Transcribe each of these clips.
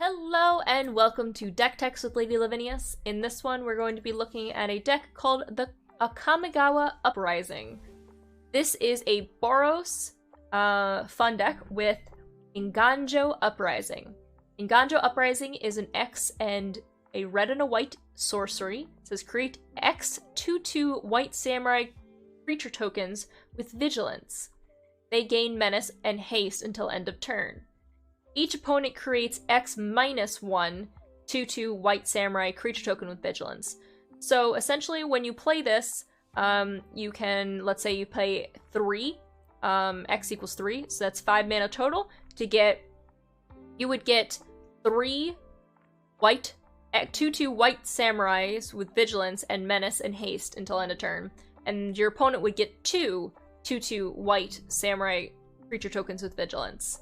Hello and welcome to Deck Techs with LadyLavinias. In this one, we're going to be looking at a deck called the Kamigawa Uprising. This is a Boros fun deck with Eiganjo Uprising. Eiganjo Uprising is an X and a red and a white sorcery. It says create X 2/2 white samurai creature tokens with vigilance. They gain menace and haste until end of turn. Each opponent creates X -1 2/2 white samurai creature token with vigilance. So essentially when you play this, you can, let's say you play 3, X equals 3, so that's 5 mana total. You would get 3 white 2/2 white samurais with vigilance and menace and haste until end of turn. And your opponent would get 2 2/2 white samurai creature tokens with vigilance.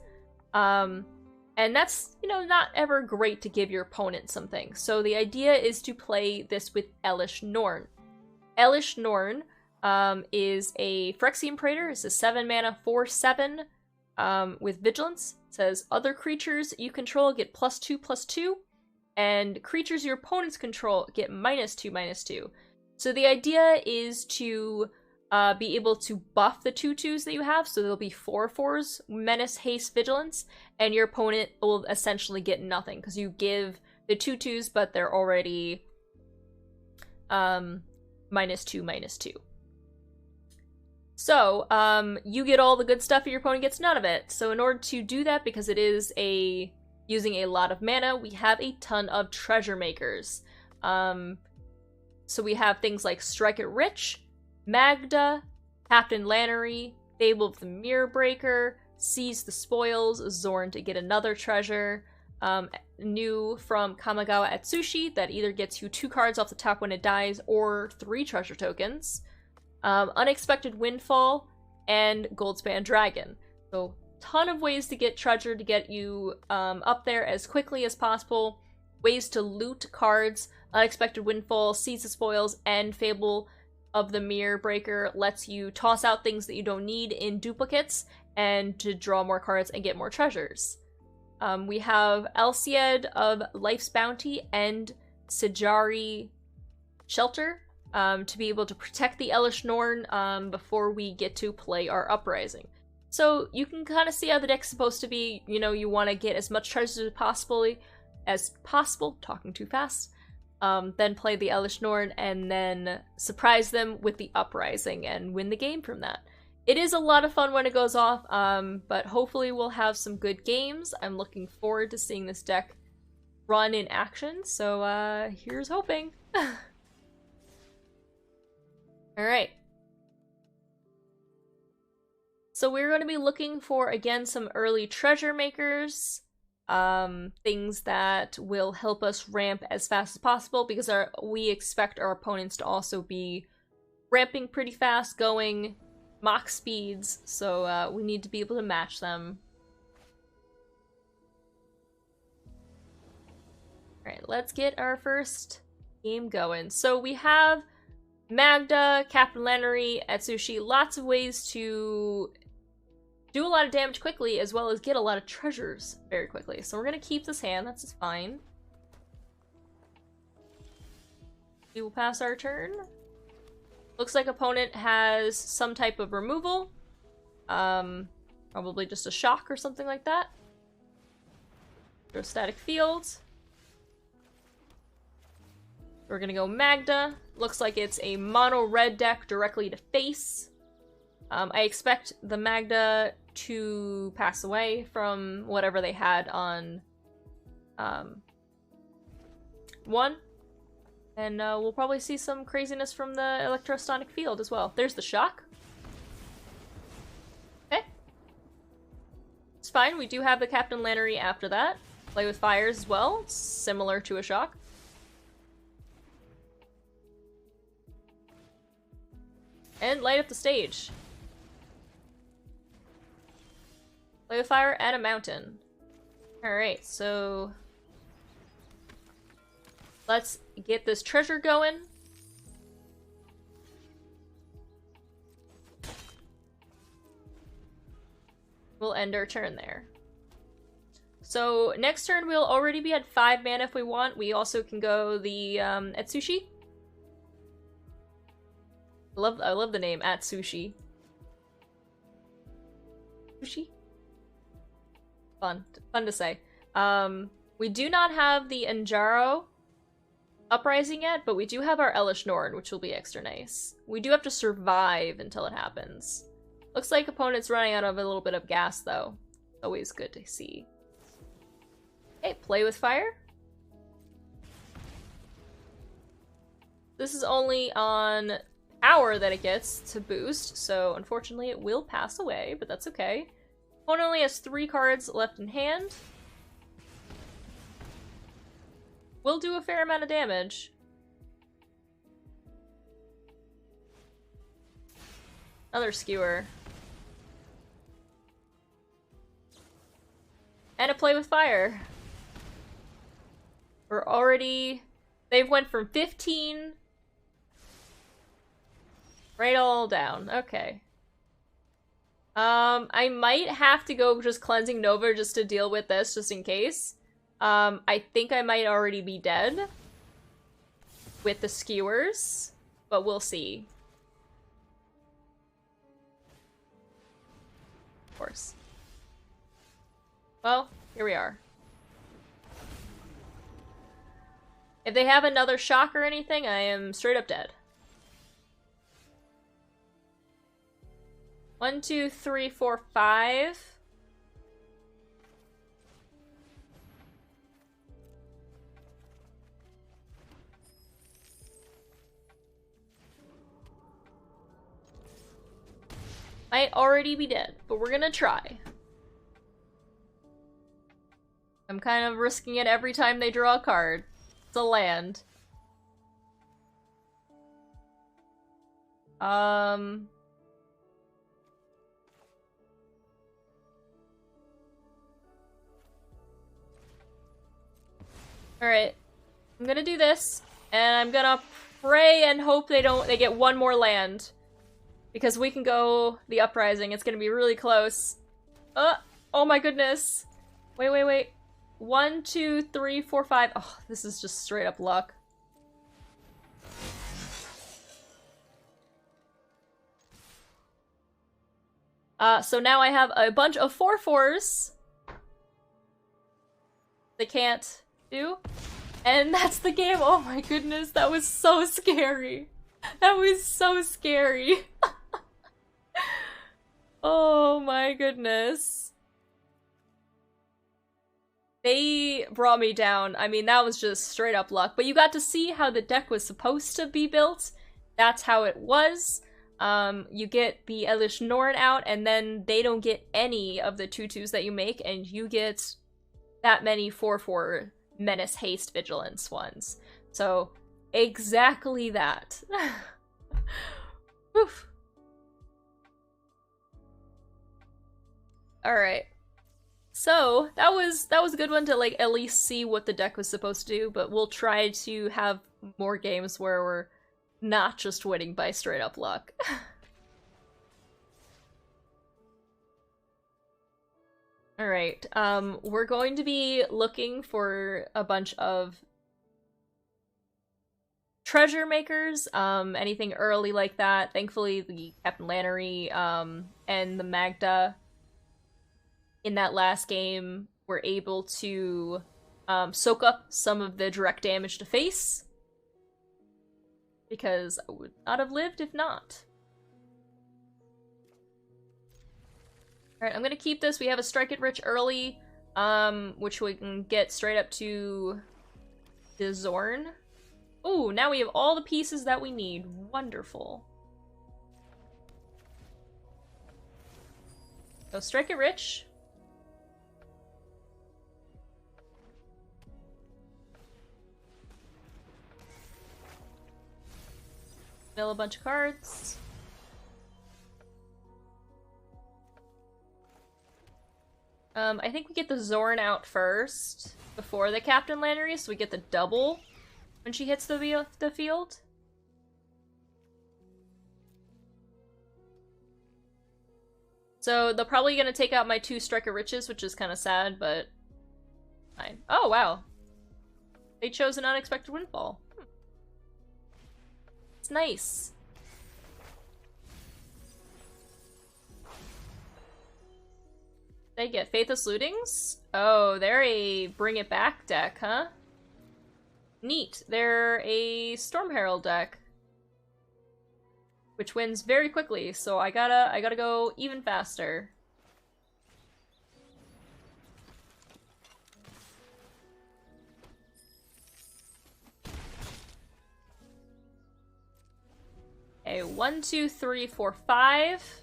And that's, not ever great to give your opponent something. So the idea is to play this with Elesh Norn. Elesh Norn is a Phyrexian Praetor. It's a 7 mana 4/7 with vigilance. It says other creatures you control get +2/+2, and creatures your opponents control get -2/-2. So the idea is to be able to buff the 2/2s that you have, so there'll be 4/4s, menace, haste, vigilance, and your opponent will essentially get nothing, because you give the 2/2s, but they're already -2/-2. So, you get all the good stuff and your opponent gets none of it. So in order to do that, because it is using a lot of mana, we have a ton of treasure makers. So we have things like Strike It Rich, Magda, Captain Lannery, Fable of the Mirror Breaker, Seize the Spoils, Zorn to get another treasure, new from Kamigawa Atsushi that either gets you 2 cards off the top when it dies or 3 treasure tokens, Unexpected Windfall, and Goldspan Dragon. So ton of ways to get treasure to get you up there as quickly as possible, ways to loot cards. Unexpected Windfall, Seize the Spoils, and Fable of the Mirror Breaker lets you toss out things that you don't need in duplicates and to draw more cards and get more treasures. We have Elsied of Life's Bounty and Sijari Shelter to be able to protect the Elesh Norn before we get to play our Uprising. So you can kind of see how the deck's supposed to be. You want to get as much treasure as possible, talking too fast. Then play the Elesh Norn, and then surprise them with the Uprising and win the game from that. It is a lot of fun when it goes off, but hopefully we'll have some good games. I'm looking forward to seeing this deck run in action, so here's hoping. Alright. So we're going to be looking for, again, some early treasure makers. Things that will help us ramp as fast as possible, because we expect our opponents to also be ramping pretty fast, going Mach speeds, so we need to be able to match them. Alright, let's get our first game going. So we have Magda, Captain Lannery, Atsushi, lots of ways to do a lot of damage quickly, as well as get a lot of treasures very quickly. So we're going to keep this hand, that's just fine. We will pass our turn. Looks like opponent has some type of removal. Probably just a shock or something like that. Throw static field. We're going to go Magda. Looks like it's a mono red deck directly to face. I expect the Magda to pass away from whatever they had on 1. And we'll probably see some craziness from the electrostonic field as well. There's the shock. Okay. It's fine, we do have the Captain Lannery after that. Play with fires as well, similar to a shock. And light up the stage. Play with fire and a mountain. Alright, so let's get this treasure going. We'll end our turn there. So next turn we'll already be at 5 mana if we want. We also can go the Atsushi. I love the name Atsushi. Sushi? Fun to say. We do not have the Eiganjo Uprising yet, but we do have our Elesh Norn, which will be extra nice. We do have to survive until it happens. Looks like opponent's running out of a little bit of gas, though. Always good to see. Okay, play with fire. This is only on power that it gets to boost, so unfortunately it will pass away, but that's okay. Opponent only has 3 cards left in hand. Will do a fair amount of damage. Another skewer. And a play with fire. We're already... They've went from 15... right all down. Okay. I might have to go just cleansing Nova just to deal with this, just in case. I think I might already be dead with the skewers, but we'll see. Of course. Well, here we are. If they have another shock or anything, I am straight up dead. 1, 2, 3, 4, 5. Might already be dead, but we're gonna try. I'm kind of risking it every time they draw a card. It's a land. Alright. I'm gonna do this, and I'm gonna pray and hope they get one more land. Because we can go the Uprising. It's gonna be really close. Oh my goodness. Wait. 1, 2, 3, 4, 5. Oh, this is just straight up luck. So now I have a bunch of 4/4s. They can't do. And that's the game. Oh my goodness, that was so scary. That was so scary. Oh my goodness. They brought me down. I mean, that was just straight up luck. But you got to see how the deck was supposed to be built. That's how it was. You get the Elesh Norn out, and then they don't get any of the 2/2s that you make, and you get that many 4/4 Menace, Haste, Vigilance ones. So, exactly that. Oof. Alright. So, that was a good one to, like, at least see what the deck was supposed to do, but we'll try to have more games where we're not just winning by straight up luck. Alright, we're going to be looking for a bunch of treasure makers, anything early like that. Thankfully, the Captain Lannery, and the Magda in that last game were able to soak up some of the direct damage to face, because I would not have lived if not. Alright, I'm gonna keep this. We have a Strike It Rich early, which we can get straight up to the Zorn. Ooh, now we have all the pieces that we need. Wonderful. So Strike It Rich. Mill a bunch of cards. I think we get the Zorn out first before the Captain Lannery, so we get the double when she hits the field. So they're probably gonna take out my 2 Striker Riches, which is kind of sad, but Fine. Oh, wow. They chose an unexpected windfall. It's nice. They get Faithless Lootings? Oh, they're a Bring It Back deck, huh? Neat. They're a Storm Herald deck. Which wins very quickly, so I gotta go even faster. Okay, 1, 2, 3, 4, 5.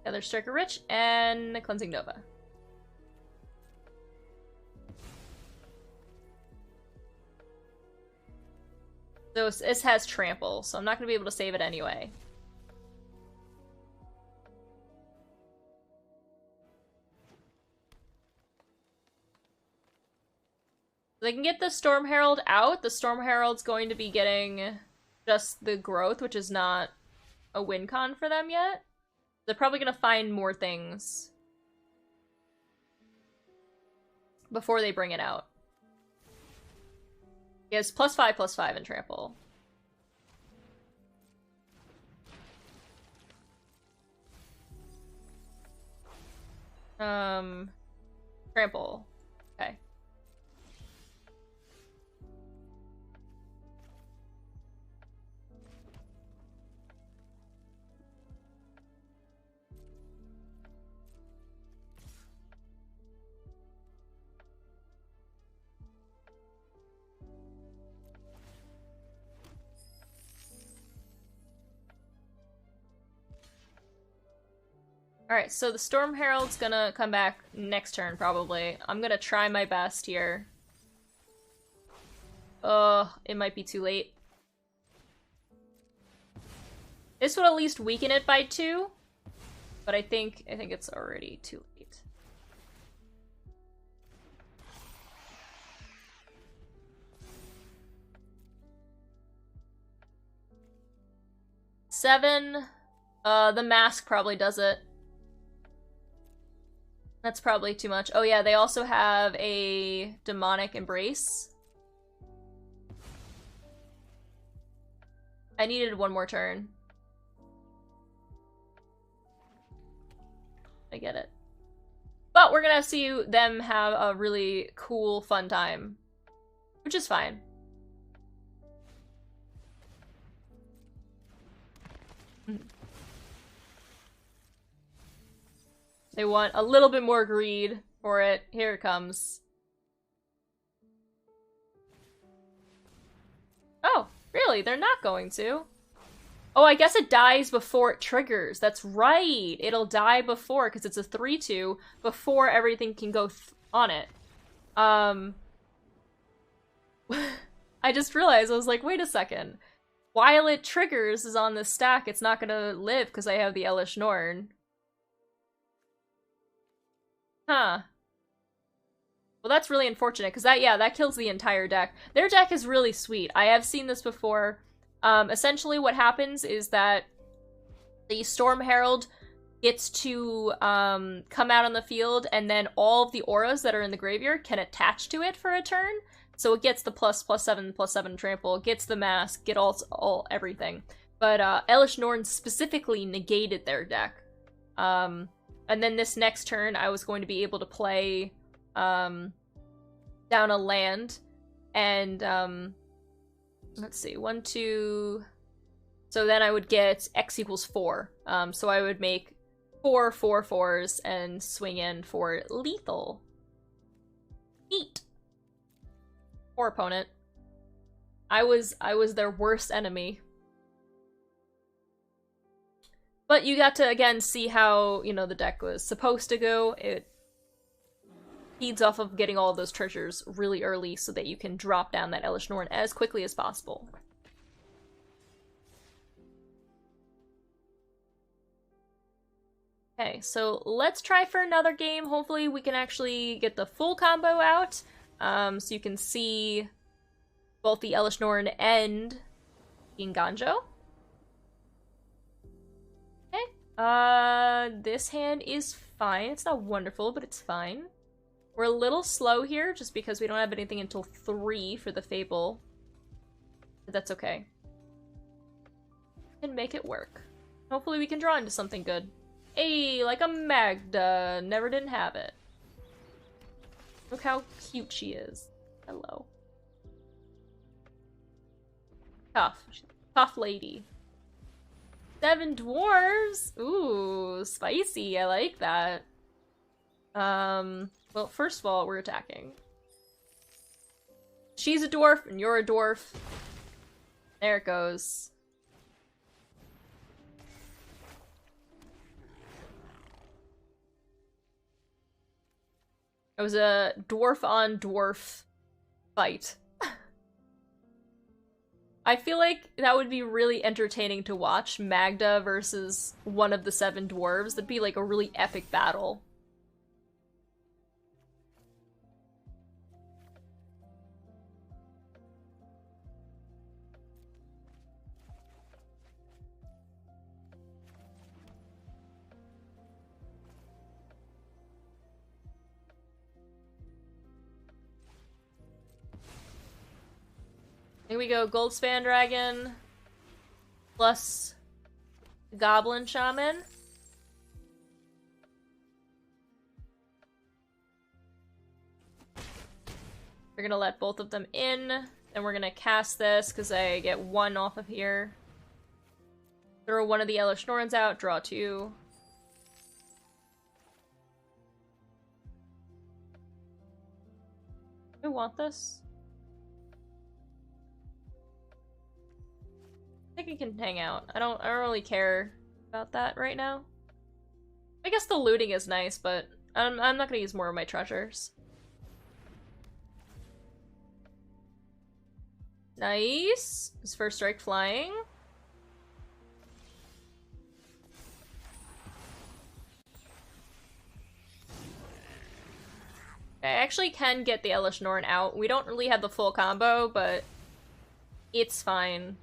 Other Striker Rich and Cleansing Nova. So this has Trample, so I'm not gonna be able to save it anyway. They can get the Storm Herald out. The Storm Herald's going to be getting just the growth, which is not a win con for them yet. They're probably going to find more things before they bring it out. He has +5/+5 in Trample. Trample. Okay. Alright, so the Storm Herald's gonna come back next turn, probably. I'm gonna try my best here. It might be too late. This would at least weaken it by 2, but I think it's already too late. Seven. The mask probably does it. That's probably too much. Oh yeah, they also have a Demonic Embrace. I needed one more turn. I get it. But we're gonna see them have a really cool, fun time. Which is fine. They want a little bit more greed for it. Here it comes. Oh, really? They're not going to? Oh, I guess it dies before it triggers. That's right. It'll die before, because it's a 3/2, before everything can go on it. I just realized, I was like, wait a second. While it triggers is on this stack, it's not gonna live because I have the Elesh Norn. Huh. Well, that's really unfortunate, because that kills the entire deck. Their deck is really sweet. I have seen this before. Essentially what happens is that the Storm Herald gets to come out on the field, and then all of the auras that are in the graveyard can attach to it for a turn. So it gets the ++7/+7 trample, it gets the mask, get all everything. But Elesh Norn specifically negated their deck. And then this next turn, I was going to be able to play down a land, and let's see, 1, 2. So then I would get X = 4. So I would make 4 4/4s and swing in for lethal. Neat. Poor opponent. I was their worst enemy. But you got to, again, see how, you know, the deck was supposed to go. It feeds off of getting all of those treasures really early so that you can drop down that Elesh Norn as quickly as possible. Okay, so let's try for another game. Hopefully we can actually get the full combo out, so you can see both the Elesh Norn and Eiganjo. Okay. This hand is fine. It's not wonderful, but it's fine. We're a little slow here, just because we don't have anything until 3 for the Fable. But that's okay. We can make it work. Hopefully we can draw into something good. Hey, like a Magda. Never didn't have it. Look how cute she is. Hello. Tough. Tough lady. 7 dwarves? Ooh, spicy. I like that. Well, first of all, we're attacking. She's a dwarf, and you're a dwarf. There it goes. It was a dwarf-on-dwarf fight. I feel like that would be really entertaining to watch, Magda versus one of the 7 dwarves. That'd be like a really epic battle. Here we go, Goldspan Dragon plus Goblin Shaman. We're gonna let both of them in, then we're gonna cast this because I get 1 off of here. Throw one of the Elesh Norns out, draw 2. Do I want this? I think it can hang out. I don't really care about that right now. I guess the looting is nice, but I'm not gonna use more of my treasures. Nice. His first strike flying. I actually can get the Elesh Norn out. We don't really have the full combo, but it's fine.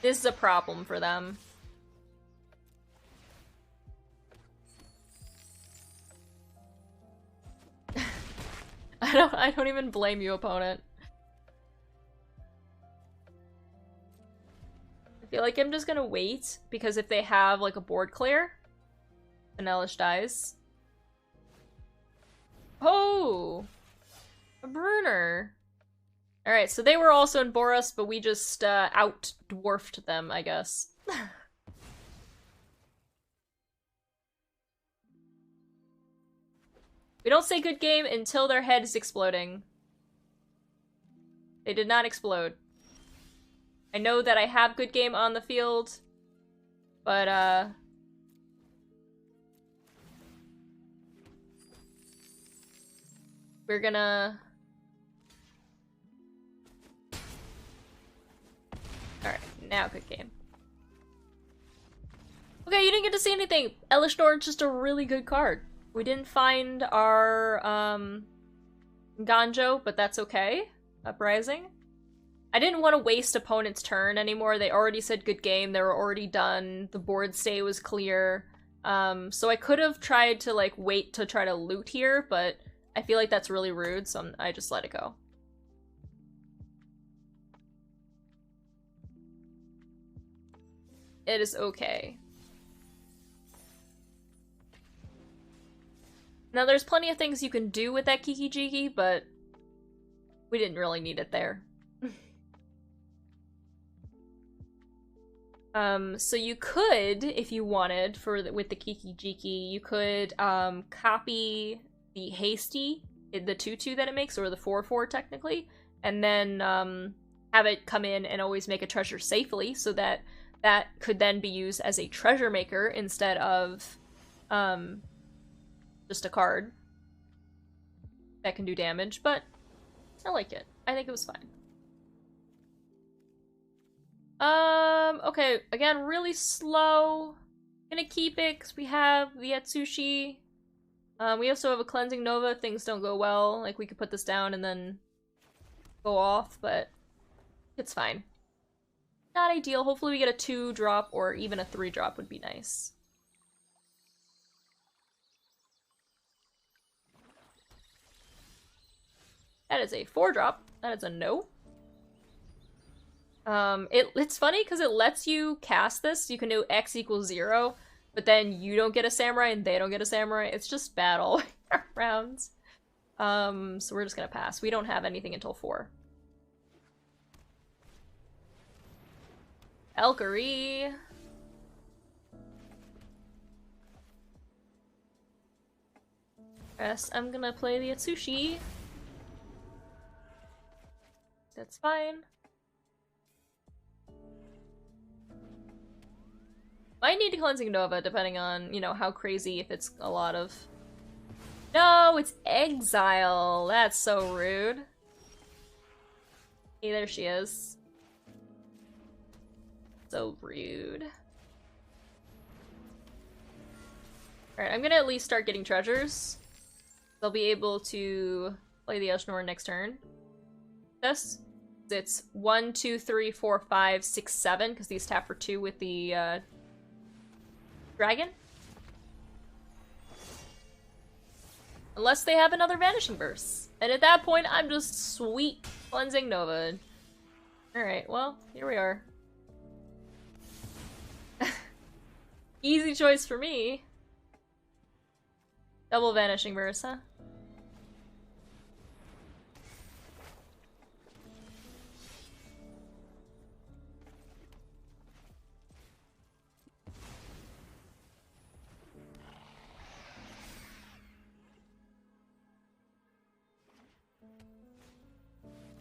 This is a problem for them. I don't even blame you, opponent. I feel like I'm just gonna wait, because if they have like a board clear, then Elesh dies. Oh! A Bruner! Alright, so they were also in Boros, but we just out-dwarfed them, I guess. We don't say good game until their head is exploding. They did not explode. I know that I have good game on the field, but we're gonna... Alright, now good game. Okay, you didn't get to see anything! Elesh Norn's just a really good card. We didn't find our, Ganjo, but that's okay. Uprising. I didn't want to waste opponent's turn anymore. They already said good game, they were already done, the board stay was clear. So I could have tried to, like, wait to try to loot here, but I feel like that's really rude, so I just let it go. It is okay. Now, there's plenty of things you can do with that Kiki Jiki, but we didn't really need it there. So you could, if you wanted, with the Kiki Jiki, you could copy the hasty, the 2/2 that it makes, or the 4/4 technically, and then have it come in and always make a treasure safely, so that that could then be used as a treasure maker instead of just a card that can do damage, but I like it. I think it was fine. Okay, again, really slow. Gonna keep it because we have the Atsushi. We also have a Cleansing Nova if things don't go well. Like, we could put this down and then go off, but It's fine. Not ideal. Hopefully we get a 2-drop or even a 3-drop would be nice. That is a 4-drop. That is a no. It's funny because it lets you cast this. You can do X equals 0, but then you don't get a samurai and they don't get a samurai. It's just bad all around. So we're just gonna pass. We don't have anything until 4. Valkyrie. Yes, I'm gonna play the Atsushi. That's fine. Might need a Cleansing Nova, depending on, you know, how crazy, if it's a lot of... No, it's Exile! That's so rude. Hey, there she is. So rude. Alright, I'm gonna at least start getting treasures. They'll be able to play the Elesh Norn next turn. This. It's 1, 2, 3, 4, 5, 6, 7, because these tap for 2 with the dragon. Unless they have another Vanishing Verse. And at that point, I'm just sweet Cleansing Nova. Alright, well, here we are. Easy choice for me. Double Vanishing Verse, huh?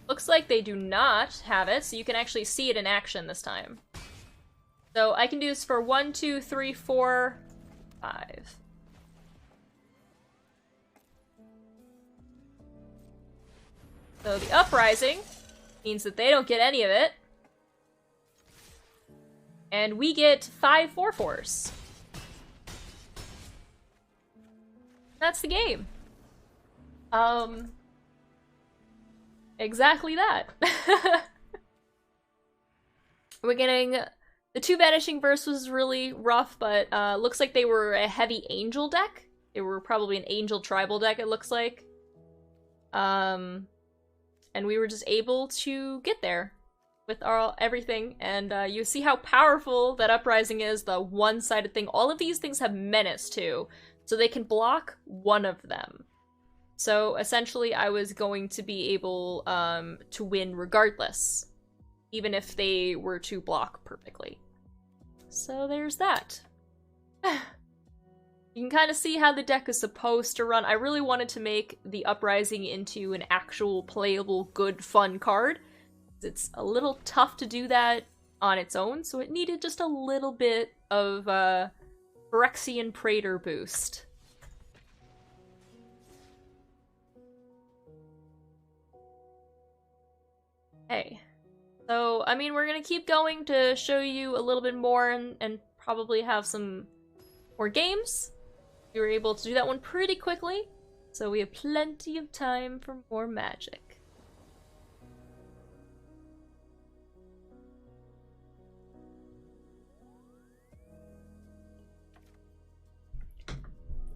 Looks like they do not have it, so you can actually see it in action this time. So I can do this for 1, 2, 3, 4, 5. So the Uprising means that they don't get any of it. And we get 5 4/4s. That's the game. Exactly that. We're getting... The 2 Vanishing Verse was really rough, but looks like they were a heavy angel deck. They were probably an angel tribal deck, it looks like. And we were just able to get there with everything, and you see how powerful that Uprising is, the one-sided thing. All of these things have menace, too, so they can block one of them. So, essentially, I was going to be able to win regardless, even if they were to block perfectly. So there's that. You can kind of see how the deck is supposed to run. I really wanted to make the Uprising into an actual playable, good, fun card. It's a little tough to do that on its own, so it needed just a little bit of Phyrexian Praetor boost. Hey. So, I mean, we're gonna keep going to show you a little bit more and probably have some more games. We were able to do that one pretty quickly, so we have plenty of time for more magic.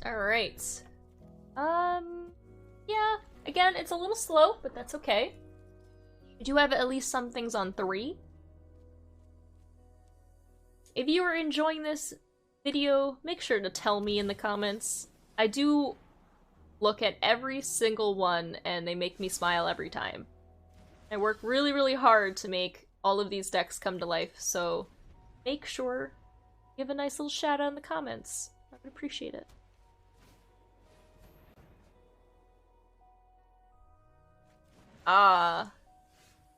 Alright. Yeah, again, it's a little slow, but that's okay. We do have at least some things on 3. If you are enjoying this video, make sure to tell me in the comments. I do look at every single one, and they make me smile every time. I work really, really hard to make all of these decks come to life, so make sure to give a nice little shout out in the comments. I would appreciate it. Ah,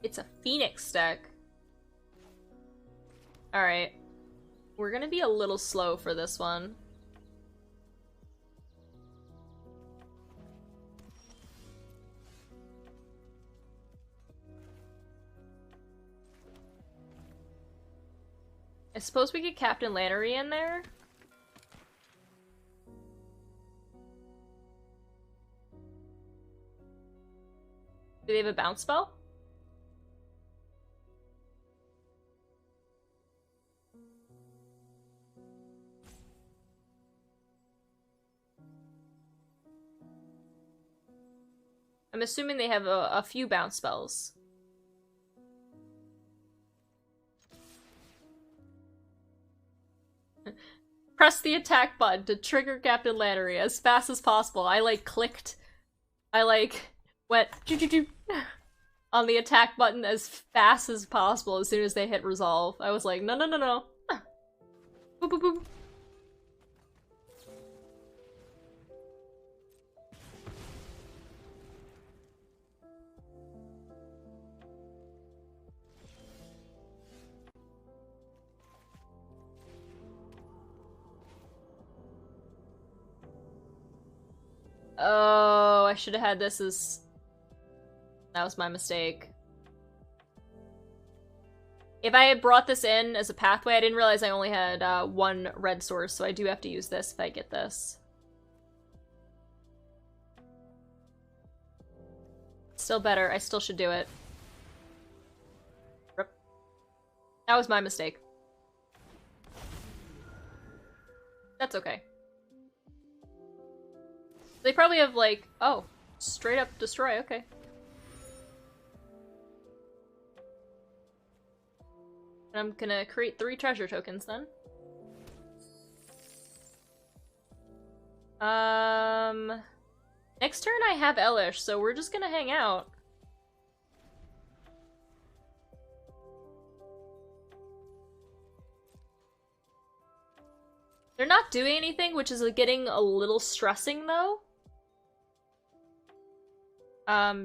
it's a Phoenix deck. Alright. We're gonna be a little slow for this one. I suppose we get Captain Lannery in there? Do they have a bounce spell? I'm assuming they have a few bounce spells. Press the attack button to trigger Captain Lannery as fast as possible. I like clicked. I like went on the attack button as fast as possible as soon as they hit resolve. I was like, no, no, no, no. Boop, boop, boop. Oh, I should have had this as... That was my mistake. If I had brought this in as a pathway, I didn't realize I only had one red source, so I do have to use this if I get this. Still better. I still should do it. Rip. That was my mistake. That's okay. They probably have, like, oh, straight up destroy, okay. And I'm gonna create 3 treasure tokens then. Next turn I have Elesh, so we're just gonna hang out. They're not doing anything, which is getting a little stressing though.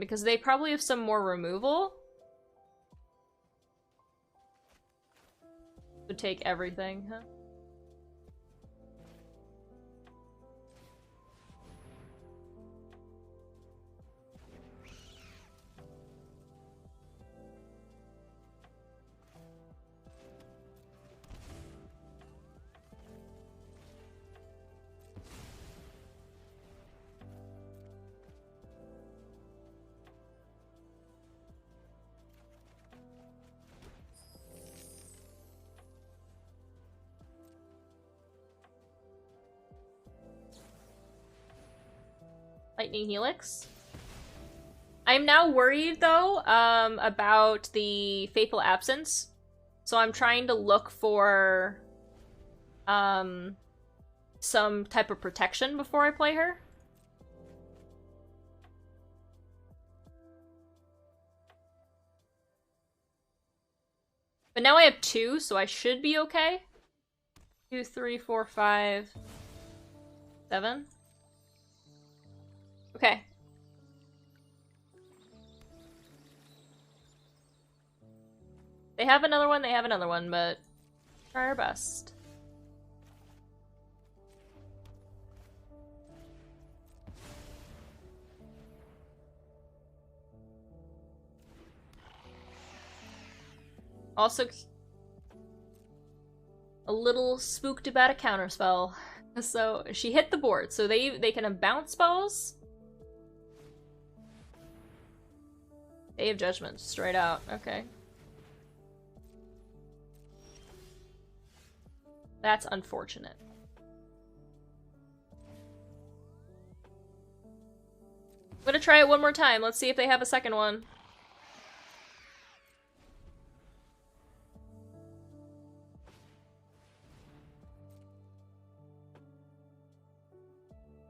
Because they probably have some more removal. Would take everything, huh? Lightning Helix. I'm now worried, though, about the Faithful Absence. So I'm trying to look for, some type of protection before I play her. But now I have 2, so I should be okay. 2, 3, 4, 5, 7. Okay. They have another one, but try our best. Also, a little spooked about a counterspell. So, she hit the board, so they can have bounce spells. Day of Judgment, straight out, okay. That's unfortunate. I'm gonna try it one more time, let's see if they have a second one.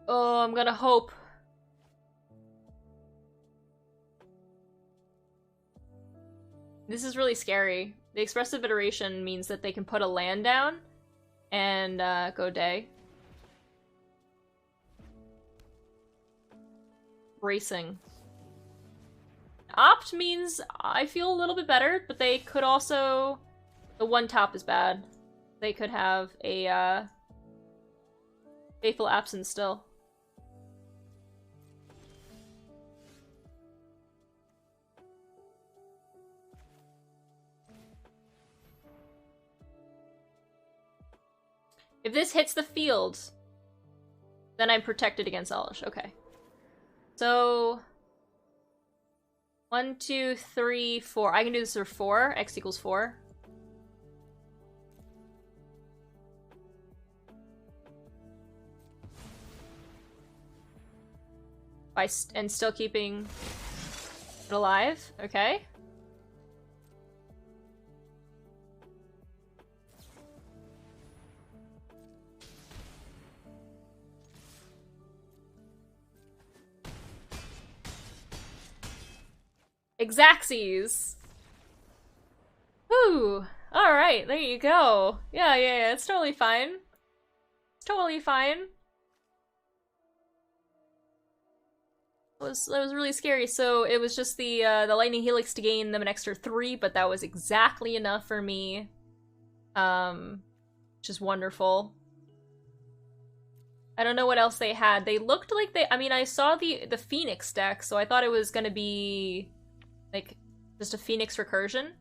Oh, I'm gonna hope. This is really scary. The expressive iteration means that they can put a land down and go day. Bracing. Opt means I feel a little bit better, but they could also... The one top is bad. They could have a Faithful Absence still. If this hits the field, then I'm protected against Elesh. Okay. So... 1, 2, 3, 4. I can do this for 4. X equals 4. And still keeping it alive. Okay. Exacxies! Whew! Alright, there you go. Yeah, it's totally fine. It's totally fine. That was really scary. So it was just the lightning helix to gain them an extra 3, but that was exactly enough for me. Which is wonderful. I don't know what else they had. They looked like I mean, I saw the Phoenix deck, so I thought it was gonna be like just a Phoenix recursion.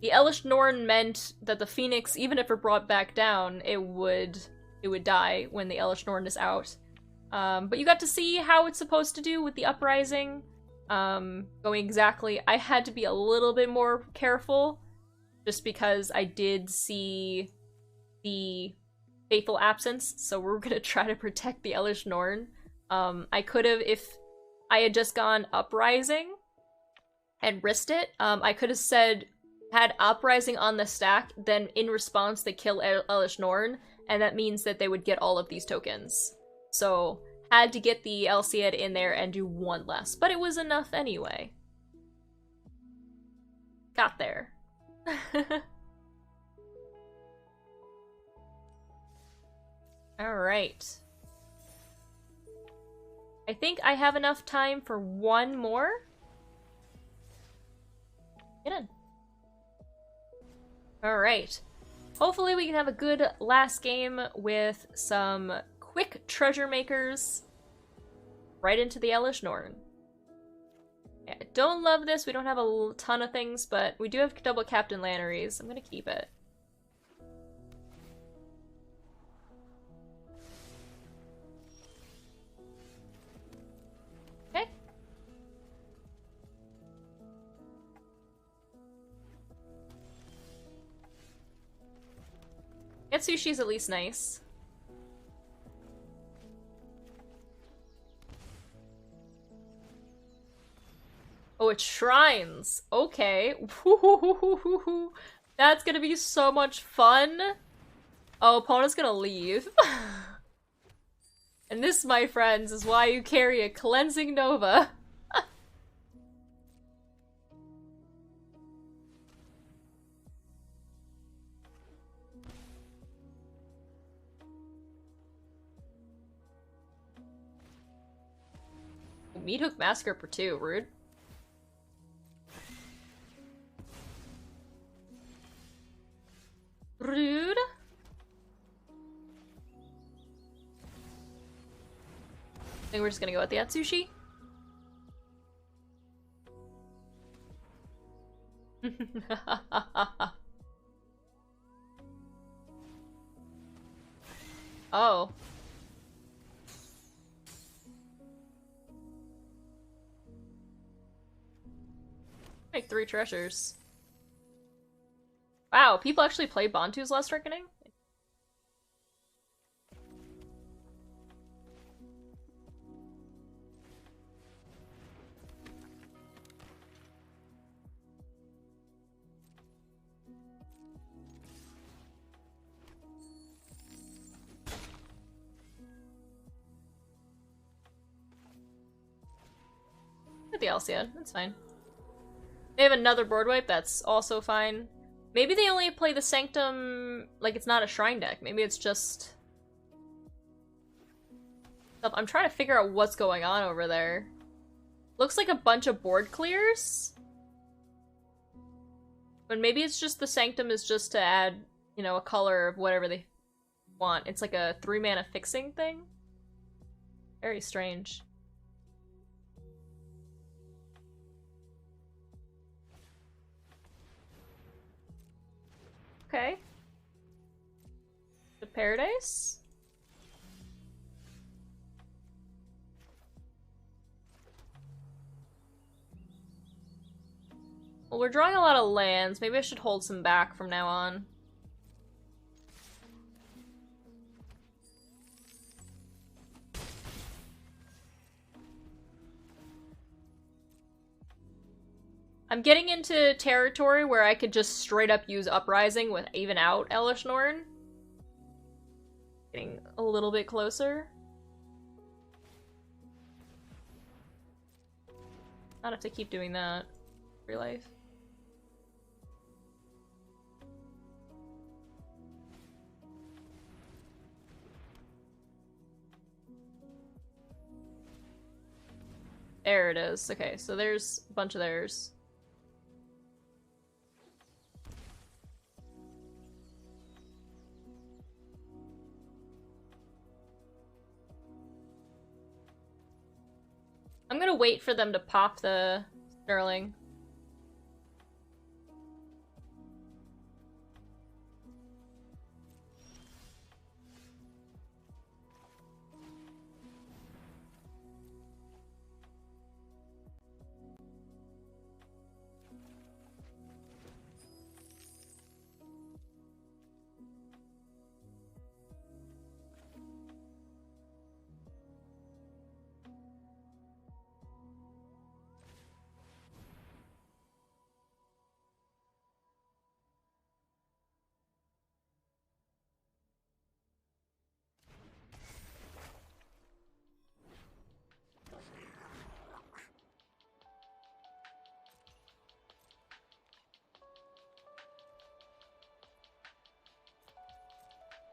The Elesh Norn meant that the Phoenix, even if it brought back down, it would die when the Elesh Norn is out. But you got to see how it's supposed to do with the Uprising. Going exactly. I had to be a little bit more careful, just because I did see the Faithful Absence, so we're gonna try to protect the Elesh Norn. I could have, if I had just gone Uprising and risked it, I could have had Uprising on the stack, then in response they kill Elesh Norn, and that means that they would get all of these tokens. So, had to get the Elsiad in there and do one less, but it was enough anyway. Got there. Alright. I think I have enough time for one more. Get in. Alright. Hopefully we can have a good last game with some quick treasure makers right into the Elesh Norn. Yeah, I don't love this. We don't have a ton of things, but we do have double Captain Lanneries. I'm gonna keep it. Okay. Getsushi's at least nice. Oh, it's shrines. Okay. That's gonna be so much fun. Oh, opponent's gonna leave. And this, my friends, is why you carry a Cleansing Nova. Meat Hook Massacre for 2, rude. Rude. I think we're just gonna go with the Atsushi. Oh. Make 3 treasures. Wow, people actually play Bantu's Last Reckoning? Get the Elsiad, that's fine. They have another board wipe, that's also fine. Maybe they only play the Sanctum, like it's not a shrine deck. Maybe it's just... I'm trying to figure out what's going on over there. Looks like a bunch of board clears. But maybe it's just the Sanctum is just to add, you know, a color of whatever they want. It's like a 3-mana fixing thing. Very strange. Okay. The Paradise? Well, we're drawing a lot of lands. Maybe I should hold some back from now on. I'm getting into territory where I could just straight up use Uprising with even out Elesh Norn. Getting a little bit closer. Not have to keep doing that in real life. There it is. Okay, so there's a bunch of theirs. I'm gonna wait for them to pop the Sterling.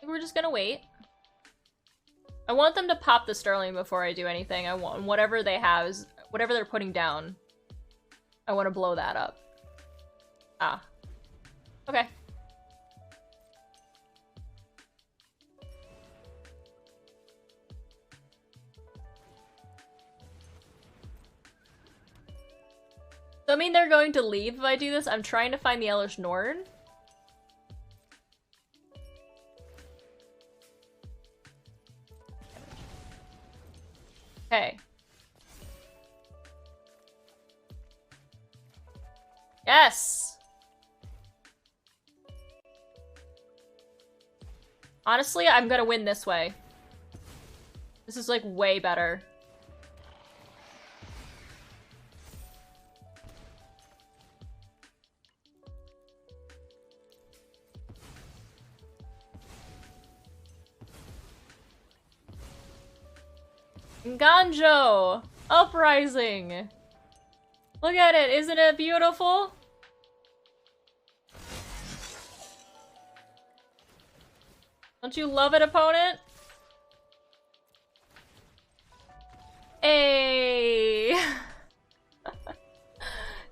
We're just gonna wait. I want them to pop the Sterling before I do anything. I want whatever they have, is whatever they're putting down. I want to blow that up. Ah. Okay. So I mean they're going to leave if I do this. I'm trying to find the Elesh Norn. Okay. Yes! Honestly, I'm gonna win this way. This is, like, way better. Eiganjo! Uprising! Look at it, isn't it beautiful? Don't you love it, opponent? Hey!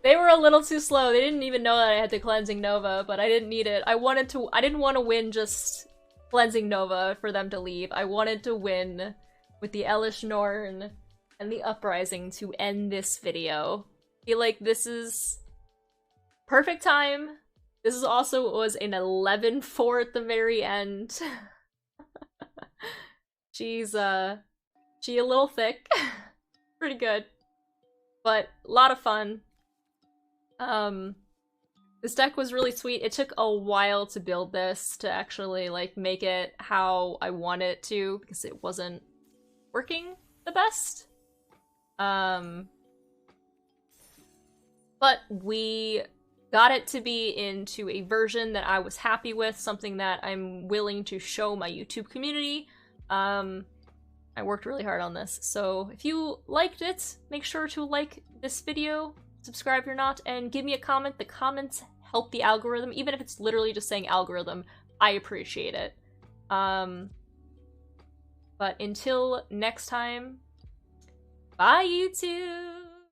They were a little too slow. They didn't even know that I had the Cleansing Nova, but I didn't need it. I didn't want to win just Cleansing Nova for them to leave. I wanted to win with the Elesh Norn and the Uprising to end this video. I feel like this is perfect time. This is also was an 11-4 at the very end. She's a little thick. Pretty good. But a lot of fun. This deck was really sweet. It took a while to build this to actually like make it how I want it to because it wasn't working the best. But we got it to be into a version that I was happy with, something that I'm willing to show my YouTube community. I worked really hard on this, so if you liked it, make sure to like this video, subscribe if you're not, and give me a comment. The comments help the algorithm, even if it's literally just saying algorithm, I appreciate it. But until next time, bye YouTube!